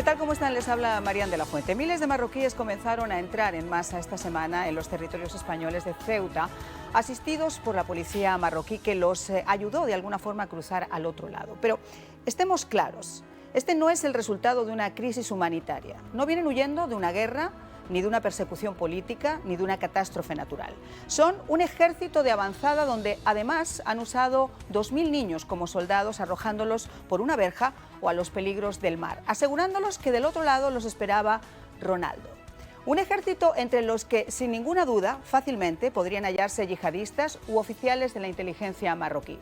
tal? ¿Cómo están? Les habla Marian de la Fuente. Miles de marroquíes comenzaron a entrar en masa esta semana en los territorios españoles de Ceuta, asistidos por la policía marroquí que los ayudó de alguna forma a cruzar al otro lado. Pero estemos claros, este no es el resultado de una crisis humanitaria. No vienen huyendo de una guerra, ni de una persecución política, ni de una catástrofe natural. Son un ejército de avanzada donde además han usado 2.000 niños como soldados, arrojándolos por una verja o a los peligros del mar, asegurándolos que del otro lado los esperaba Ronaldo. Un ejército entre los que, sin ninguna duda, fácilmente podrían hallarse yihadistas u oficiales de la inteligencia marroquí.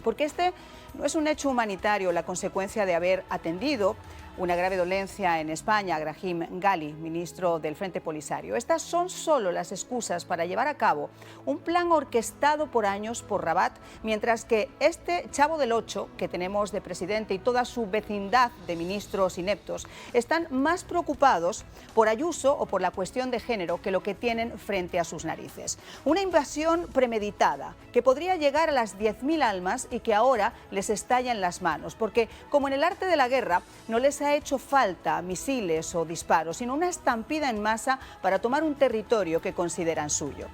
Porque este no es un hecho humanitario la consecuencia de haber atendido una grave dolencia en España a Brahim Ghali, ministro del Frente Polisario. Estas son solo las excusas para llevar a cabo un plan orquestado por años por Rabat, mientras que este Chavo del Ocho que tenemos de presidente y toda su vecindad de ministros ineptos están más preocupados por Ayuso o por la cuestión de género que lo que tienen frente a sus narices. Una invasión premeditada que podría llegar a las 10.000 almas y que ahora les estalla en las manos, porque como en el arte de la guerra no les ha hecho falta misiles o disparos, sino una estampida en masa para tomar un territorio que consideran suyo.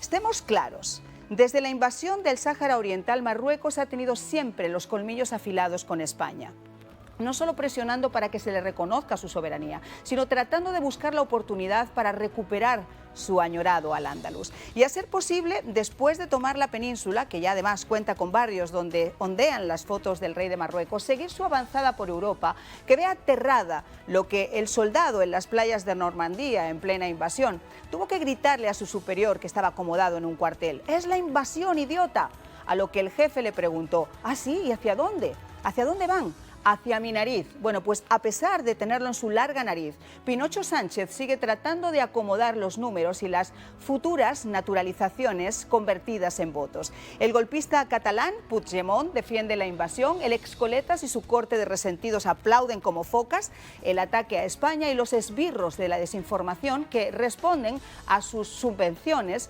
Estemos claros, desde la invasión del Sáhara Oriental, Marruecos ha tenido siempre los colmillos afilados con España. No solo presionando para que se le reconozca su soberanía, sino tratando de buscar la oportunidad para recuperar su añorado Al-Ándalus. Y a ser posible, después de tomar la península, que ya además cuenta con barrios donde ondean las fotos del rey de Marruecos, seguir su avanzada por Europa, que ve aterrada lo que el soldado en las playas de Normandía, en plena invasión, tuvo que gritarle a su superior, que estaba acomodado en un cuartel: «¡Es la invasión, idiota!». A lo que el jefe le preguntó: «¿Ah, sí? ¿Y hacia dónde? ¿Hacia dónde van?». «Hacia mi nariz». Bueno, pues a pesar de tenerlo en su larga nariz, Pinocho Sánchez sigue tratando de acomodar los números y las futuras naturalizaciones convertidas en votos. El golpista catalán Puigdemont defiende la invasión, el excoletas y su corte de resentidos aplauden como focas el ataque a España, y los esbirros de la desinformación que responden a sus subvenciones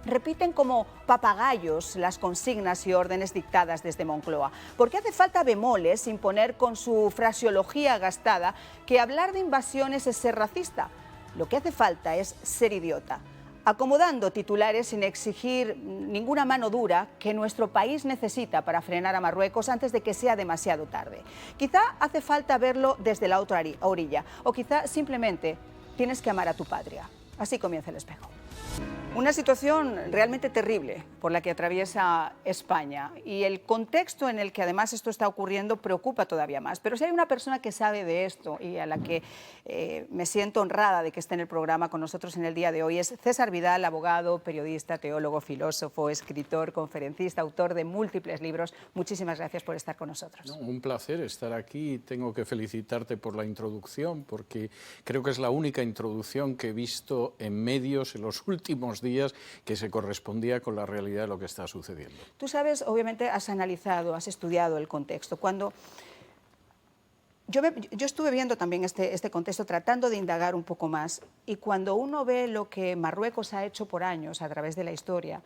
repiten como papagayos las consignas y órdenes dictadas desde Moncloa. Porque hace falta bemoles imponer con su fraseología gastada que hablar de invasiones es ser racista. Lo que hace falta es ser idiota, acomodando titulares sin exigir ninguna mano dura que nuestro país necesita para frenar a Marruecos antes de que sea demasiado tarde. Quizá hace falta verlo desde la otra orilla, o quizá simplemente tienes que amar a tu patria. Así comienza El Espejo. Una situación realmente terrible por la que atraviesa España, y el contexto en el que además esto está ocurriendo preocupa todavía más. Pero si hay una persona que sabe de esto y a la que me siento honrada de que esté en el programa con nosotros en el día de hoy, es César Vidal, abogado, periodista, teólogo, filósofo, escritor, conferencista, autor de múltiples libros. Muchísimas gracias por estar con nosotros. No, un placer estar aquí. Tengo que felicitarte por la introducción, porque creo que es la única introducción que he visto en medios en los últimos días que se correspondía con la realidad de lo que está sucediendo. Tú sabes, obviamente has analizado, has estudiado el contexto. Cuando yo estuve viendo también este contexto, tratando de indagar un poco más, y cuando uno ve lo que Marruecos ha hecho por años a través de la historia,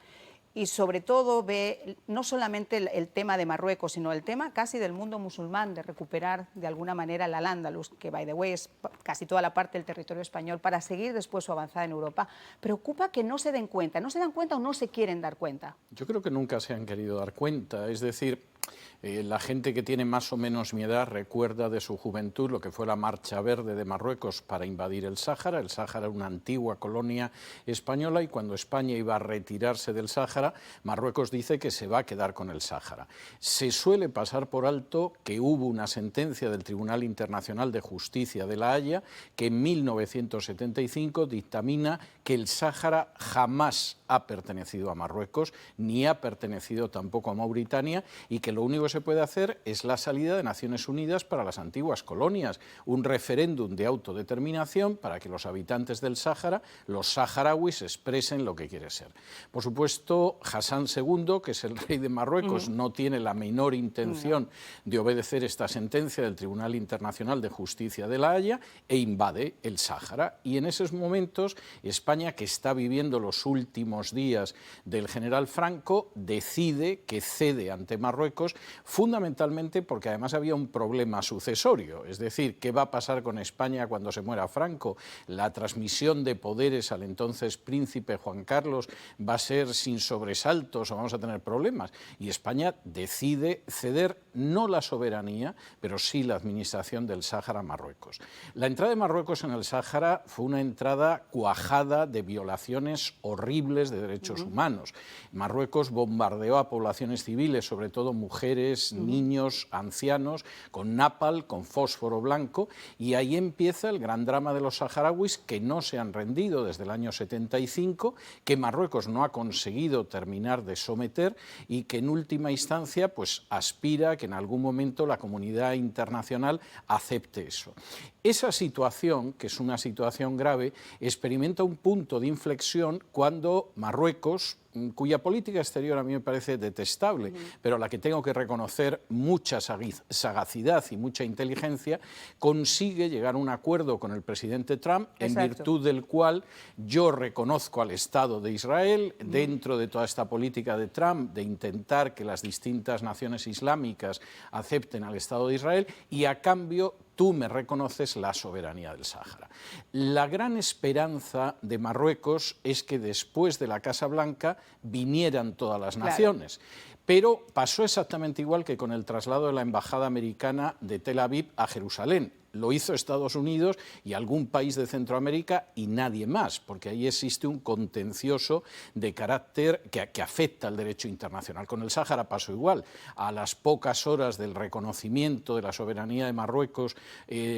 y sobre todo ve no solamente el tema de Marruecos, sino el tema casi del mundo musulmán, de recuperar de alguna manera el Al-Ándalus, que by the way es casi toda la parte del territorio español, para seguir después su avanzada en Europa, preocupa que no se den cuenta. ¿No se dan cuenta o no se quieren dar cuenta? Yo creo que nunca se han querido dar cuenta, es decir, la gente que tiene más o menos mi edad recuerda de su juventud lo que fue la Marcha Verde de Marruecos para invadir el Sáhara. El Sáhara era una antigua colonia española, y cuando España iba a retirarse del Sáhara, Marruecos dice que se va a quedar con el Sáhara. Se suele pasar por alto que hubo una sentencia del Tribunal Internacional de Justicia de La Haya que en 1975 dictamina que el Sáhara jamás ha pertenecido a Marruecos, ni ha pertenecido tampoco a Mauritania, y que lo único que se puede hacer es la salida de Naciones Unidas para las antiguas colonias, un referéndum de autodeterminación para que los habitantes del Sáhara, los saharauis, expresen lo que quiere ser. Por supuesto, Hassan II, que es el rey de Marruecos, no tiene la menor intención de obedecer esta sentencia del Tribunal Internacional de Justicia de La Haya e invade el Sáhara. Y en esos momentos, España, que está viviendo los últimos días del general Franco, decide que cede ante Marruecos Marruecos, fundamentalmente porque además había un problema sucesorio, es decir, ¿qué va a pasar con España cuando se muera Franco? La transmisión de poderes al entonces príncipe Juan Carlos va a ser sin sobresaltos o vamos a tener problemas. Y España decide ceder no la soberanía, pero sí la administración del Sáhara a Marruecos. La entrada de Marruecos en el Sáhara fue una entrada cuajada de violaciones horribles de derechos humanos. Marruecos bombardeó a poblaciones civiles, sobre todo mujeres, niños, ancianos, con napalm, con fósforo blanco, y ahí empieza el gran drama de los saharauis, que no se han rendido desde el año 75, que Marruecos no ha conseguido terminar de someter y que en última instancia pues aspira a que en algún momento la comunidad internacional acepte eso. Esa situación, que es una situación grave, experimenta un punto de inflexión cuando Marruecos, cuya política exterior a mí me parece detestable, pero a la que tengo que reconocer mucha sagacidad y mucha inteligencia, consigue llegar a un acuerdo con el presidente Trump, en virtud del cual yo reconozco al Estado de Israel, dentro de toda esta política de Trump, de intentar que las distintas naciones islámicas acepten al Estado de Israel, y a cambio tú me reconoces la soberanía del Sáhara. La gran esperanza de Marruecos es que después de la Casa Blanca vinieran todas las naciones. Pero pasó exactamente igual que con el traslado de la embajada americana de Tel Aviv a Jerusalén. Lo hizo Estados Unidos y algún país de Centroamérica y nadie más, porque ahí existe un contencioso de carácter que afecta al derecho internacional. Con el Sáhara pasó igual. A las pocas horas del reconocimiento de la soberanía de Marruecos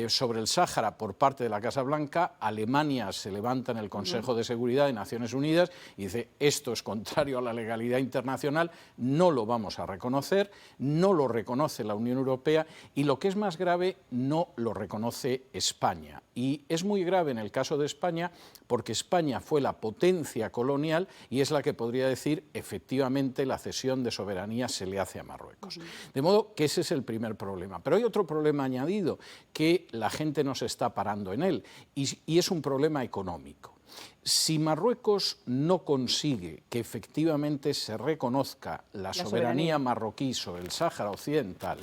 sobre el Sáhara por parte de la Casa Blanca, Alemania se levanta en el Consejo de Seguridad de Naciones Unidas y dice: esto es contrario a la legalidad internacional, no lo vamos a reconocer, no lo reconoce la Unión Europea y, lo que es más grave, no lo reconoce España. Y es muy grave en el caso de España porque España fue la potencia colonial y es la que podría decir efectivamente la cesión de soberanía se le hace a Marruecos. De modo que ese es el primer problema. Pero hay otro problema añadido que la gente no se está parando en él y es un problema económico. Si Marruecos no consigue que efectivamente se reconozca la soberanía marroquí sobre el Sáhara Occidental,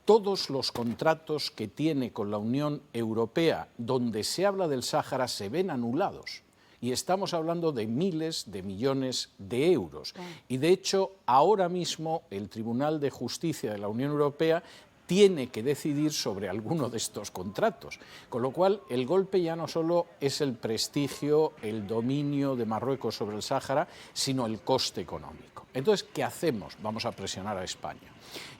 todos los contratos que tiene con la Unión Europea donde se habla del Sáhara se ven anulados. Y estamos hablando de miles de millones de euros. Y de hecho, ahora mismo el Tribunal de Justicia de la Unión Europea tiene que decidir sobre alguno de estos contratos. Con lo cual, el golpe ya no solo es el prestigio, el dominio de Marruecos sobre el Sáhara, sino el coste económico. Entonces, ¿qué hacemos? Vamos a presionar a España.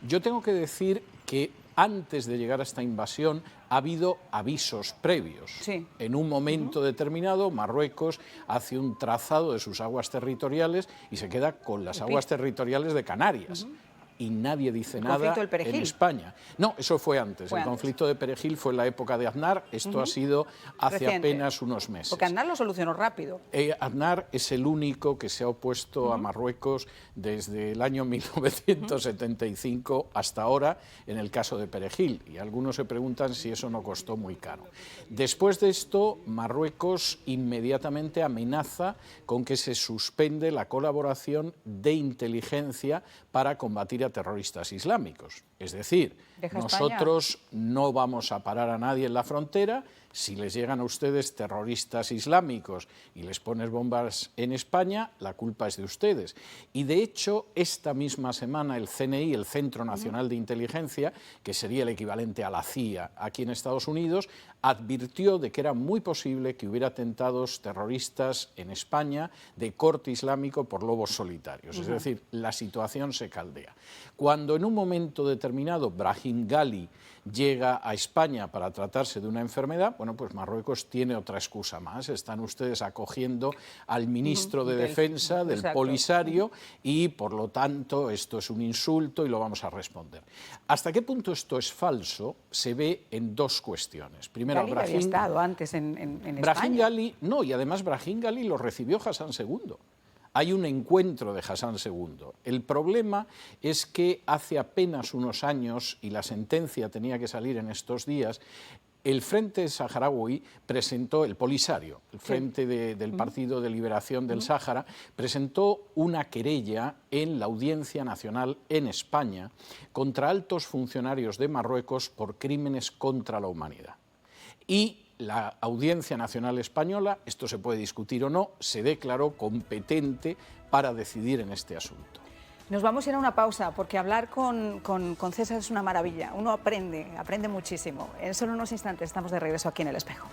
Yo tengo que decir que antes de llegar a esta invasión ha habido avisos previos. Sí. En un momento determinado, Marruecos hace un trazado de sus aguas territoriales y se queda con las aguas territoriales de Canarias. Y nadie dice nada en España. No, eso fue antes. El conflicto de Perejil fue en la época de Aznar. Esto ha sido hace apenas unos meses. Porque Aznar lo solucionó rápido. Aznar es el único que se ha opuesto a Marruecos desde el año 1975 hasta ahora en el caso de Perejil. Y algunos se preguntan si eso no costó muy caro. Después de esto, Marruecos inmediatamente amenaza con que se suspende la colaboración de inteligencia para combatir a terroristas islámicos. Es decir, nosotros no vamos a parar a nadie en la frontera. Si les llegan a ustedes terroristas islámicos y les pones bombas en España, la culpa es de ustedes. Y de hecho, esta misma semana el CNI, el Centro Nacional de Inteligencia, que sería el equivalente a la CIA aquí en Estados Unidos, advirtió de que era muy posible que hubiera atentados terroristas en España de corte islámico por lobos solitarios. Es decir, la situación se caldea. Cuando en un momento determinado Brahim Ghali llega a España para tratarse de una enfermedad, bueno, pues Marruecos tiene otra excusa más. Están ustedes acogiendo al ministro de Defensa del Polisario y, por lo tanto, esto es un insulto y lo vamos a responder. ¿Hasta qué punto esto es falso? Se ve en dos cuestiones. Primero, Ghali había estado antes en España. Brahim Ghali, no, y además Brahim Ghali lo recibió Hassan II. Hay un encuentro de Hassan II. El problema es que hace apenas unos años, y la sentencia tenía que salir en estos días, el Frente Saharaui presentó, el Polisario, el Frente del Partido de Liberación del Sáhara, presentó una querella en la Audiencia Nacional en España contra altos funcionarios de Marruecos por crímenes contra la humanidad. Y la Audiencia Nacional Española, esto se puede discutir o no, se declaró competente para decidir en este asunto. Nos vamos a ir a una pausa, porque hablar con César es una maravilla. Uno aprende muchísimo. En solo unos instantes estamos de regreso aquí en El Espejo.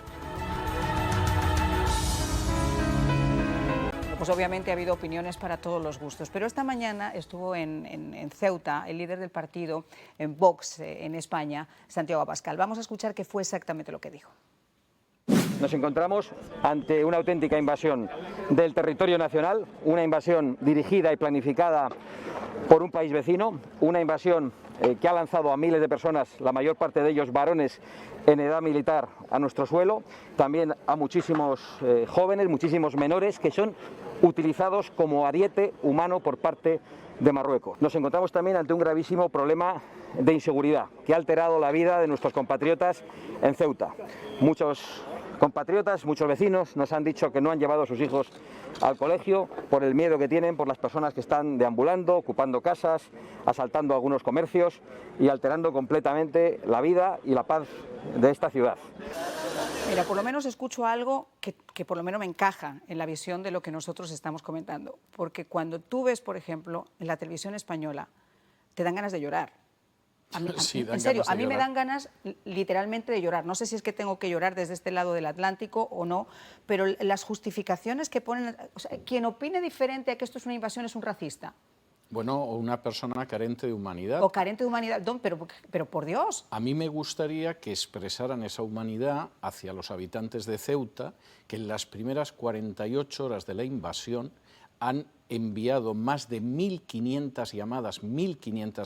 Pues obviamente ha habido opiniones para todos los gustos, pero esta mañana estuvo en Ceuta el líder del partido en Vox en España, Santiago Abascal. Vamos a escuchar qué fue exactamente lo que dijo. Nos encontramos ante una auténtica invasión del territorio nacional, una invasión dirigida y planificada por un país vecino, una invasión que ha lanzado a miles de personas, la mayor parte de ellos varones en edad militar, a nuestro suelo, también a muchísimos jóvenes, muchísimos menores que son utilizados como ariete humano por parte de Marruecos. Nos encontramos también ante un gravísimo problema de inseguridad que ha alterado la vida de nuestros compatriotas en Ceuta. Muchos compatriotas, muchos vecinos nos han dicho que no han llevado a sus hijos al colegio por el miedo que tienen por las personas que están deambulando, ocupando casas, asaltando algunos comercios y alterando completamente la vida y la paz de esta ciudad. Mira, por lo menos escucho algo que por lo menos me encaja en la visión de lo que nosotros estamos comentando, porque cuando tú ves, por ejemplo, en la televisión española, te dan ganas de llorar. En serio, a mí me dan ganas literalmente de llorar. No sé si es que tengo que llorar desde este lado del Atlántico o no, pero las justificaciones que ponen... O sea, quien opine diferente a que esto es una invasión es un racista. Bueno, o una persona carente de humanidad. O carente de humanidad, pero por Dios. A mí me gustaría que expresaran esa humanidad hacia los habitantes de Ceuta, que en las primeras 48 horas de la invasión han enviado más de 1.500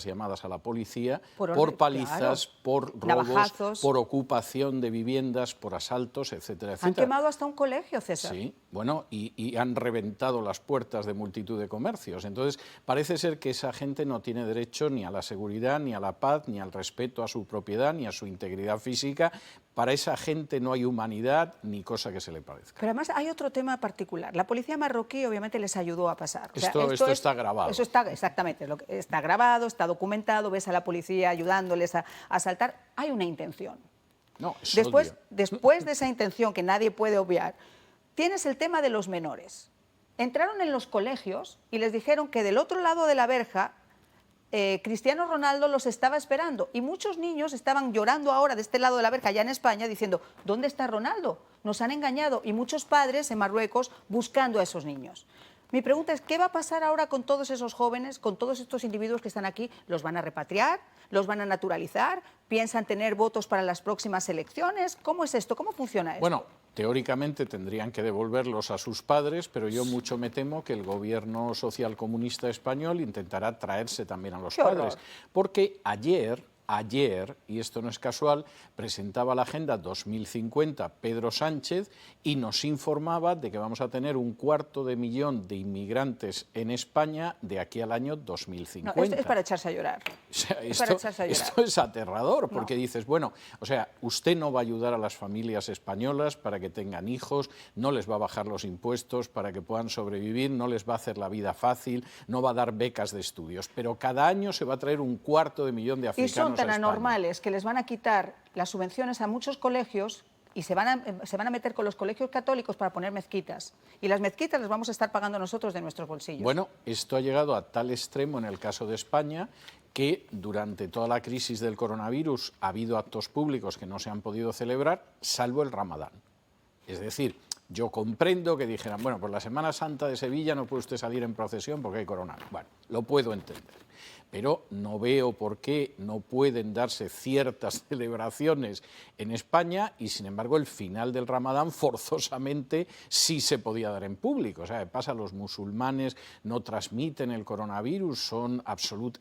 llamadas a la policía por palizas, claro, por robos, navajazos, por ocupación de viviendas, por asaltos, etcétera, etcétera. Han quemado hasta un colegio, César. Sí, bueno, y han reventado las puertas de multitud de comercios. Entonces, parece ser que esa gente no tiene derecho ni a la seguridad, ni a la paz, ni al respeto a su propiedad, ni a su integridad física. Para esa gente no hay humanidad ni cosa que se le parezca. Pero además hay otro tema particular. La policía marroquí obviamente les ayudó a pasar. O sea, esto está grabado. Eso está, exactamente, está grabado, está documentado, ves a la policía ayudándoles a asaltar. Hay una intención. No, después de esa intención que nadie puede obviar, tienes el tema de los menores. Entraron en los colegios y les dijeron que del otro lado de la verja Cristiano Ronaldo los estaba esperando y muchos niños estaban llorando ahora de este lado de la verja, allá en España, diciendo, ¿dónde está Ronaldo? Nos han engañado, y muchos padres en Marruecos buscando a esos niños. Mi pregunta es, ¿qué va a pasar ahora con todos esos jóvenes, con todos estos individuos que están aquí? ¿Los van a repatriar? ¿Los van a naturalizar? ¿Piensan tener votos para las próximas elecciones? ¿Cómo es esto? ¿Cómo funciona esto? Bueno, teóricamente tendrían que devolverlos a sus padres, pero yo mucho me temo que el gobierno socialcomunista español intentará traerse también a los padres. Porque ayer, y esto no es casual, presentaba la Agenda 2050 Pedro Sánchez y nos informaba de que vamos a tener 250.000 de inmigrantes en España de aquí al año 2050. No, esto es para echarse a llorar. O sea, esto es aterrador, porque dices, bueno, o sea, usted no va a ayudar a las familias españolas para que tengan hijos, no les va a bajar los impuestos para que puedan sobrevivir, no les va a hacer la vida fácil, no va a dar becas de estudios, pero cada año se va a traer 250.000 de africanos tan anormales que les van a quitar las subvenciones a muchos colegios y se van a meter con los colegios católicos para poner mezquitas. Y las mezquitas las vamos a estar pagando nosotros de nuestros bolsillos. Bueno, esto ha llegado a tal extremo en el caso de España que durante toda la crisis del coronavirus ha habido actos públicos que no se han podido celebrar, salvo el Ramadán. Es decir, yo comprendo que dijeran, bueno, por la Semana Santa de Sevilla no puede usted salir en procesión porque hay coronavirus. Bueno, lo puedo entender. Pero no veo por qué no pueden darse ciertas celebraciones en España y, sin embargo, el final del Ramadán forzosamente sí se podía dar en público. O sea, ¿qué pasa? Los musulmanes no transmiten el coronavirus,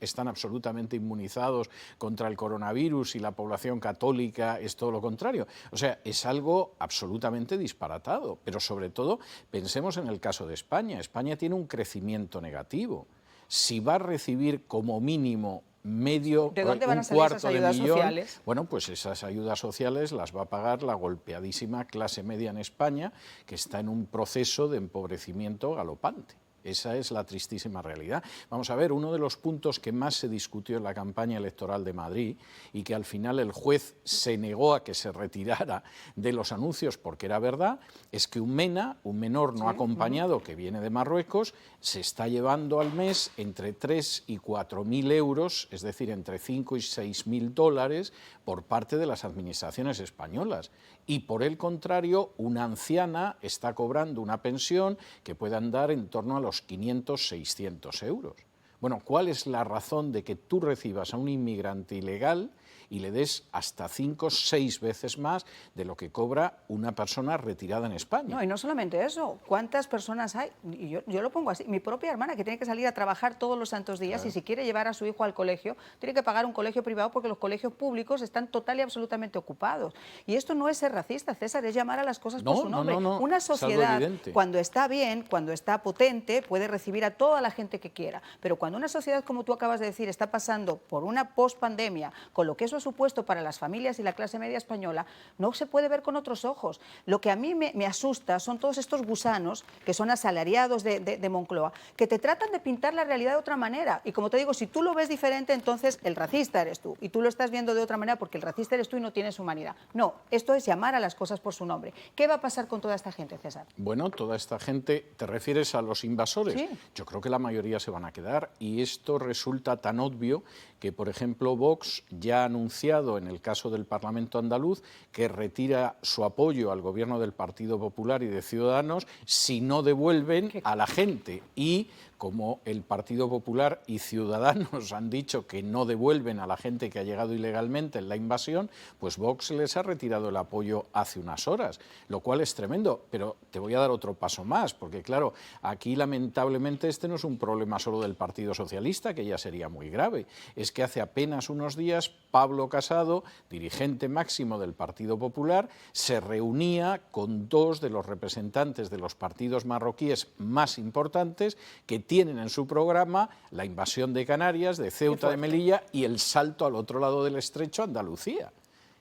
están absolutamente inmunizados contra el coronavirus y la población católica es todo lo contrario. O sea, es algo absolutamente disparatado. Pero, sobre todo, pensemos en el caso de España. España tiene un crecimiento negativo. Si va a recibir como mínimo ¿De dónde van a un salir esas cuarto de ayudas millón. sociales? Bueno, pues esas ayudas sociales las va a pagar la golpeadísima clase media en España, que está en un proceso de empobrecimiento galopante. Esa es la tristísima realidad. Vamos a ver, uno de los puntos que más se discutió en la campaña electoral de Madrid y que al final el juez se negó a que se retirara de los anuncios porque era verdad, es que un MENA, un menor no acompañado que viene de Marruecos, se está llevando al mes entre 3 y 4.000 euros, es decir, entre 5 y 6.000 dólares por parte de las administraciones españolas. Y por el contrario, una anciana está cobrando una pensión que puede andar en torno a los 500, 600 euros. Bueno, ¿cuál es la razón de que tú recibas a un inmigrante ilegal y le des hasta 5 o 6 veces más de lo que cobra una persona retirada en España? No, y no solamente eso, ¿cuántas personas hay? Y yo lo pongo así, mi propia hermana que tiene que salir a trabajar todos los santos días y si quiere llevar a su hijo al colegio, tiene que pagar un colegio privado porque los colegios públicos están total y absolutamente ocupados. Y esto no es ser racista, César, es llamar a las cosas por su nombre. Una sociedad, cuando está bien, cuando está potente, puede recibir a toda la gente que quiera, pero cuando una sociedad, como tú acabas de decir, está pasando por una pospandemia, con lo que eso ha supuesto para las familias y la clase media española, no se puede ver con otros ojos. Lo que a mí me asusta son todos estos gusanos que son asalariados de Moncloa, que te tratan de pintar la realidad de otra manera. Y como te digo, si tú lo ves diferente, entonces el racista eres tú. Y tú lo estás viendo de otra manera porque el racista eres tú y no tienes humanidad. No, esto es llamar a las cosas por su nombre. ¿Qué va a pasar con toda esta gente, César? Bueno, toda esta gente, ¿te refieres a los invasores? Sí. Yo creo que la mayoría se van a quedar y esto resulta tan obvio que, por ejemplo, Vox ya ha anunciado en el caso del Parlamento andaluz que retira su apoyo al gobierno del Partido Popular y de Ciudadanos si no devuelven a la gente. Y como el Partido Popular y Ciudadanos han dicho que no devuelven a la gente que ha llegado ilegalmente en la invasión, pues Vox les ha retirado el apoyo hace unas horas, lo cual es tremendo. Pero te voy a dar otro paso más, porque claro, aquí lamentablemente este no es un problema solo del Partido Socialista, que ya sería muy grave. Es que hace apenas unos días Pablo Casado, dirigente máximo del Partido Popular, se reunía con 2 de los representantes de los partidos marroquíes más importantes que tienen en su programa la invasión de Canarias, de Ceuta, de Melilla y el salto al otro lado del estrecho, Andalucía.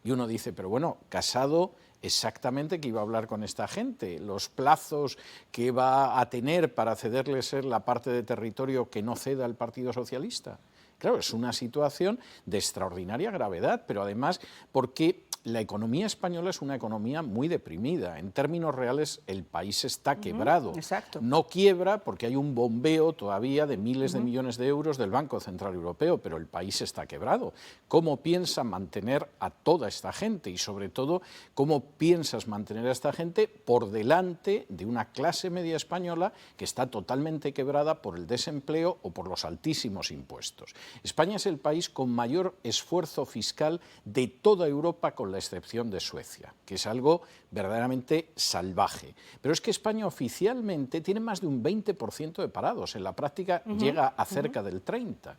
Y uno dice, pero bueno, Casado exactamente qué iba a hablar con esta gente, los plazos que va a tener para cederles la parte de territorio que no ceda el Partido Socialista. Claro, es una situación de extraordinaria gravedad, pero además porque la economía española es una economía muy deprimida. En términos reales, el país está quebrado. Exacto. No quiebra porque hay un bombeo todavía de miles de millones de euros del Banco Central Europeo, pero el país está quebrado. ¿Cómo piensa mantener a toda esta gente? Y sobre todo, ¿cómo piensas mantener a esta gente por delante de una clase media española que está totalmente quebrada por el desempleo o por los altísimos impuestos? España es el país con mayor esfuerzo fiscal de toda Europa, con la excepción de Suecia, que es algo verdaderamente salvaje. Pero es que España oficialmente tiene más de un 20% de parados, en la práctica llega a cerca del 30%.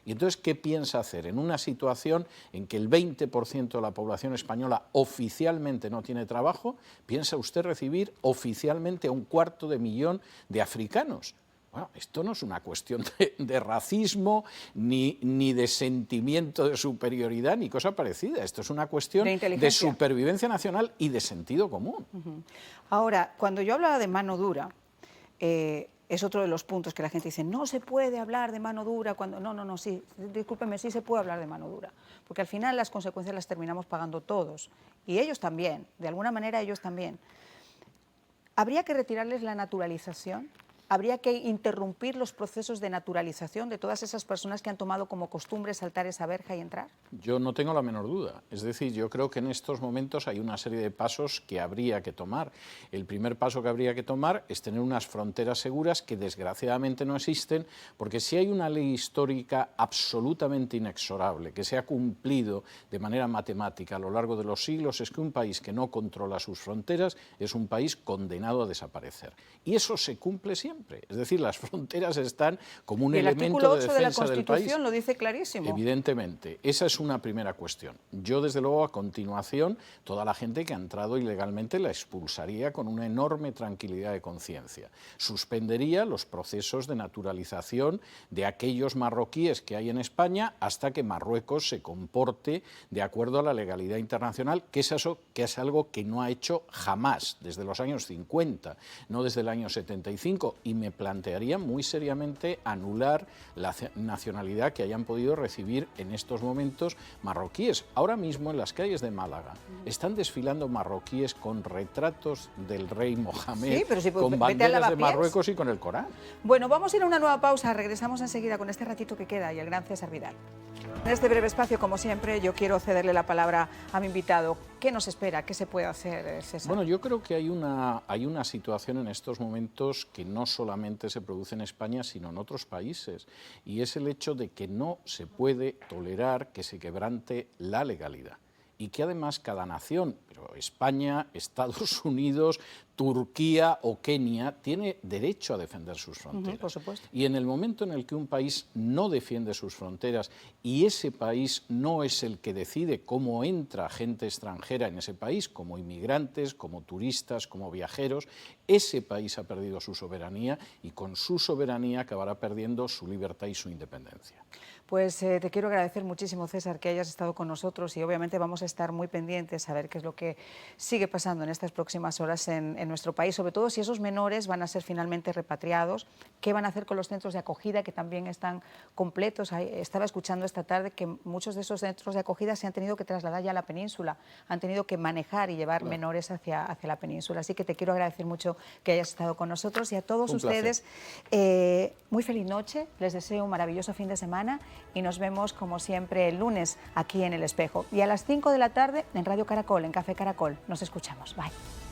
Y entonces, ¿qué piensa hacer? En una situación en que el 20% de la población española oficialmente no tiene trabajo, ¿piensa usted recibir oficialmente a 250.000 de africanos? Bueno, esto no es una cuestión de racismo, ni de sentimiento de superioridad, ni cosa parecida. Esto es una cuestión de supervivencia nacional y de sentido común. Ahora, cuando yo hablaba de mano dura, es otro de los puntos que la gente dice, no se puede hablar de mano dura cuando... No, sí, discúlpeme, sí se puede hablar de mano dura, porque al final las consecuencias las terminamos pagando todos, y ellos también, de alguna manera ellos también. ¿Habría que retirarles la naturalización? ¿Habría que interrumpir los procesos de naturalización de todas esas personas que han tomado como costumbre saltar esa verja y entrar? Yo no tengo la menor duda. Es decir, yo creo que en estos momentos hay una serie de pasos que habría que tomar. El primer paso que habría que tomar es tener unas fronteras seguras que desgraciadamente no existen, porque si hay una ley histórica absolutamente inexorable que se ha cumplido de manera matemática a lo largo de los siglos, es que un país que no controla sus fronteras es un país condenado a desaparecer. Y eso se cumple siempre. siempre. Es decir, las fronteras están como un y el elemento artículo de 8 de la defensa del país. Constitución lo dice clarísimo. Evidentemente, esa es una primera cuestión. Yo, desde luego, a continuación, toda la gente que ha entrado ilegalmente la expulsaría con una enorme tranquilidad de conciencia. Suspendería los procesos de naturalización de aquellos marroquíes que hay en España hasta que Marruecos se comporte de acuerdo a la legalidad internacional, que es algo que no ha hecho jamás, desde los años 50, no desde el año 75, y me plantearía muy seriamente anular la nacionalidad que hayan podido recibir en estos momentos marroquíes. Ahora mismo en las calles de Málaga están desfilando marroquíes con retratos del rey Mohamed, Sí, pero si con vete a banderas de Lavapiés. Marruecos y con el Corán. Bueno, vamos a ir a una nueva pausa, regresamos enseguida con este ratito que queda y el gran César Vidal. En este breve espacio, como siempre, yo quiero cederle la palabra a mi invitado. ¿Qué nos espera? ¿Qué se puede hacer, César? Bueno, yo creo que hay una situación en estos momentos que no solamente se produce en España, sino en otros países, y es el hecho de que no se puede tolerar que se quebrante la legalidad. Y que además cada nación, pero España, Estados Unidos, Turquía o Kenia, tiene derecho a defender sus fronteras. Por supuesto. Y en el momento en el que un país no defiende sus fronteras y ese país no es el que decide cómo entra gente extranjera en ese país, como inmigrantes, como turistas, como viajeros, ese país ha perdido su soberanía y con su soberanía acabará perdiendo su libertad y su independencia. Pues te quiero agradecer muchísimo, César, que hayas estado con nosotros y obviamente vamos a estar muy pendientes a ver qué es lo que sigue pasando en estas próximas horas en nuestro país, sobre todo si esos menores van a ser finalmente repatriados, qué van a hacer con los centros de acogida que también están completos. Estaba escuchando esta tarde que muchos de esos centros de acogida se han tenido que trasladar ya a la península, han tenido que manejar y llevar menores hacia la península. Así que te quiero agradecer mucho que hayas estado con nosotros y a todos ustedes, muy feliz noche, les deseo un maravilloso fin de semana y nos vemos como siempre el lunes aquí en El Espejo y a las 5 de la tarde en Radio Caracol, en Café Caracol. Nos escuchamos. Bye.